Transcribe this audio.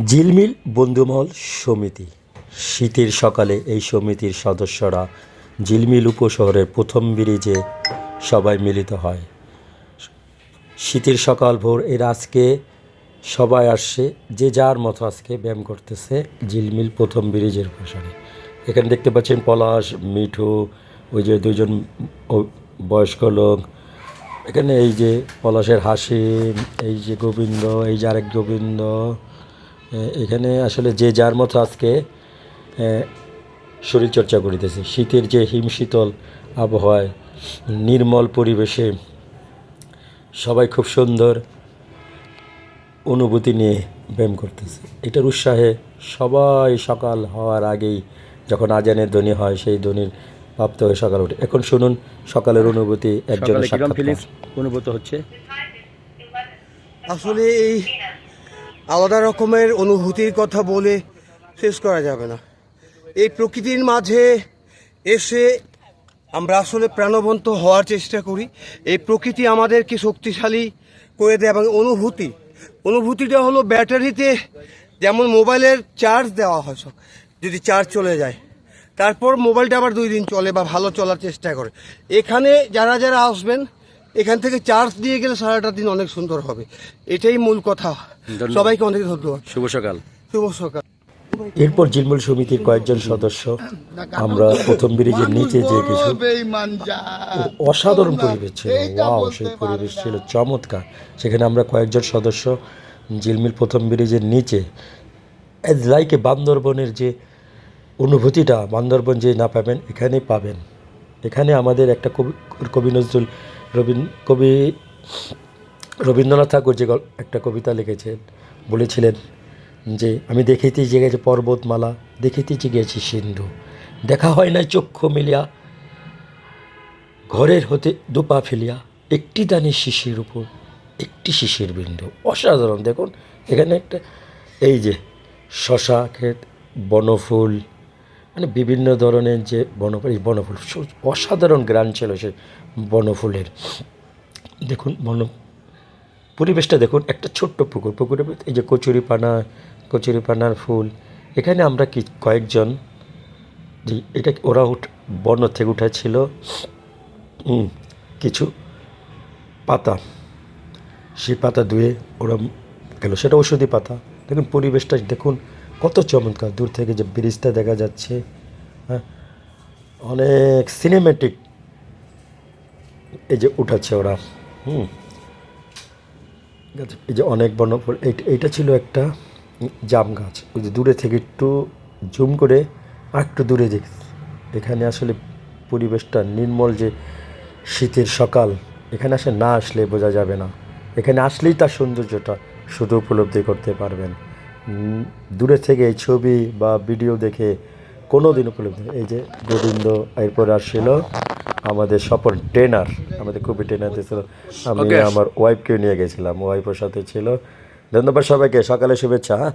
ঝিলমিল বন্ধুমহল সমিতি। শীতের সকালে এই সমিতির সদস্যরা ঝিলমিল উপশহরের প্রথম ব্রিজে সবাই মিলিত হয়। শীতের সকাল ভোর এর আজকে সবাই আসছে, যে যার মতো আজকে ব্যায়াম করতেছে ঝিলমিল প্রথম ব্রিজের পাশে। এখানে দেখতে পাচ্ছেন পলাশ, মিঠু, ওই যে দুজন বয়স্ক লোক। এখানে এই যে পলাশের হাসি, এই যে গোবিন্দ, এই যে আরেক গোবিন্দ। এখানে আসলে যে যার মতো আজকে শরীরচর্চা করিতেছে। শীতের যে হিমশীতল আবহাওয়ায় নির্মল পরিবেশে সবাই খুব সুন্দর অনুভূতি নিয়ে ব্যায়াম করতেছে। এটার উৎসাহে সবাই সকাল হওয়ার আগেই যখন আজানের ধ্বনি হয় সেই ধ্বনির প্রাপ্ত হয়ে সকাল ওঠে। এখন শুনুন সকালের অনুভূতি একজনের সাক্ষাৎকার। অনুভূত হচ্ছে আসলে এই আলাদা রকমের অনুভূতির কথা বলে শেষ করা যাবে না। এই প্রকৃতির মাঝে এসে আমরা আসলে প্রাণবন্ত হওয়ার চেষ্টা করি। এই প্রকৃতি আমাদেরকে শক্তিশালী করে দেয় এবং অনুভূতিটা হলো ব্যাটারিতে যেমন মোবাইলের চার্জ দেওয়া হয়, যদি চার্জ চলে যায় তারপর মোবাইলটা আবার 2 দিন চলে বা ভালো চলার চেষ্টা করে। এখানে যারা যারা আসবেন এখান থেকে চার্জ দিয়ে গেলে সারাটা দিন অনেক সুন্দর হবে। এটাই মূল কথা। সবাইকে অনেক ধন্যবাদ। শুভ সকাল। শুভ সকাল। এরপর ঝিলমিল সমিতির কয়েকজন সদস্য আমরা প্রথম ব্রিজের নিচে যে কিছু অসাধারণ পরিবেশ ছিল, ওয়াও, সেই পরিবেশ ছিল চমৎকার। সেখানে আমরা কয়েকজন সদস্য ঝিলমিল প্রথম ব্রিজের নিচে লাইকে বান্দরবনের যে অনুভূতিটা বান্দরবন যে না পাবেন এখানেই পাবেন। এখানে আমাদের একটা কবি রবীন্দ্রনাথ ঠাকুর যে একটা কবিতা লিখেছেন, বলেছিলেন যে আমি দেখিতেছি গেছি পর্বতমালা, দেখিতেছি গেছি সিন্ধু, দেখা হয় না চক্ষু মিলিয়া, ঘরের হতে দুপা ফেলিয়া, একটি দানি শিশির উপর একটি শিশির বিন্দু। অসাধারণ। দেখুন এখানে একটা এই যে শশা ক্ষেত, বনফুল, মানে বিভিন্ন ধরনের যে বনফুল অসাধারণ গ্রান ছিল সে বনফুলের। দেখুন পরিবেশটা দেখুন। একটা ছোট্ট পুকুরের এই যে কচুরিপানার ফুল। এখানে আমরা কয়েকজন যে এটা ওরা বন থেকে উঠেছিল কিছু পাতা, সেই পাতা ধুয়ে ওরা গেল, সেটা ঔষধি পাতা। দেখুন পরিবেশটা দেখুন কত চমৎকার। দূর থেকে যে ব্রিজটা দেখা যাচ্ছে, হ্যাঁ, অনেক সিনেমেটিক এই যে উঠাচ্ছে ওরা। এই যে অনেক বনফুল। এইটা ছিল একটা জাম গাছ। ওই যে দূরে থেকে একটু জুম করে আর একটু দূরে দেখছি। এখানে আসলে পরিবেশটা নির্মল, যে শীতের সকাল, এখানে না আসলে বোঝা যাবে না। এখানে আসলেই তার সৌন্দর্যটা শুধু উপলব্ধি করতে পারবেন। দূরে থেকে এই ছবি বা ভিডিও দেখে কোনো দিন উপলব্ধি। এই যে গোবিন্দ এরপর আসছিল আমাদের সফল ট্রেনার, আমাদের খুবই ট্রেনার দিয়েছিল। আমি আমার ওয়াইফকেও নিয়ে গেছিলাম, ওয়াইফের সাথে ছিল। ধন্যবাদ সবাইকে, সকালে শুভেচ্ছা। হ্যাঁ।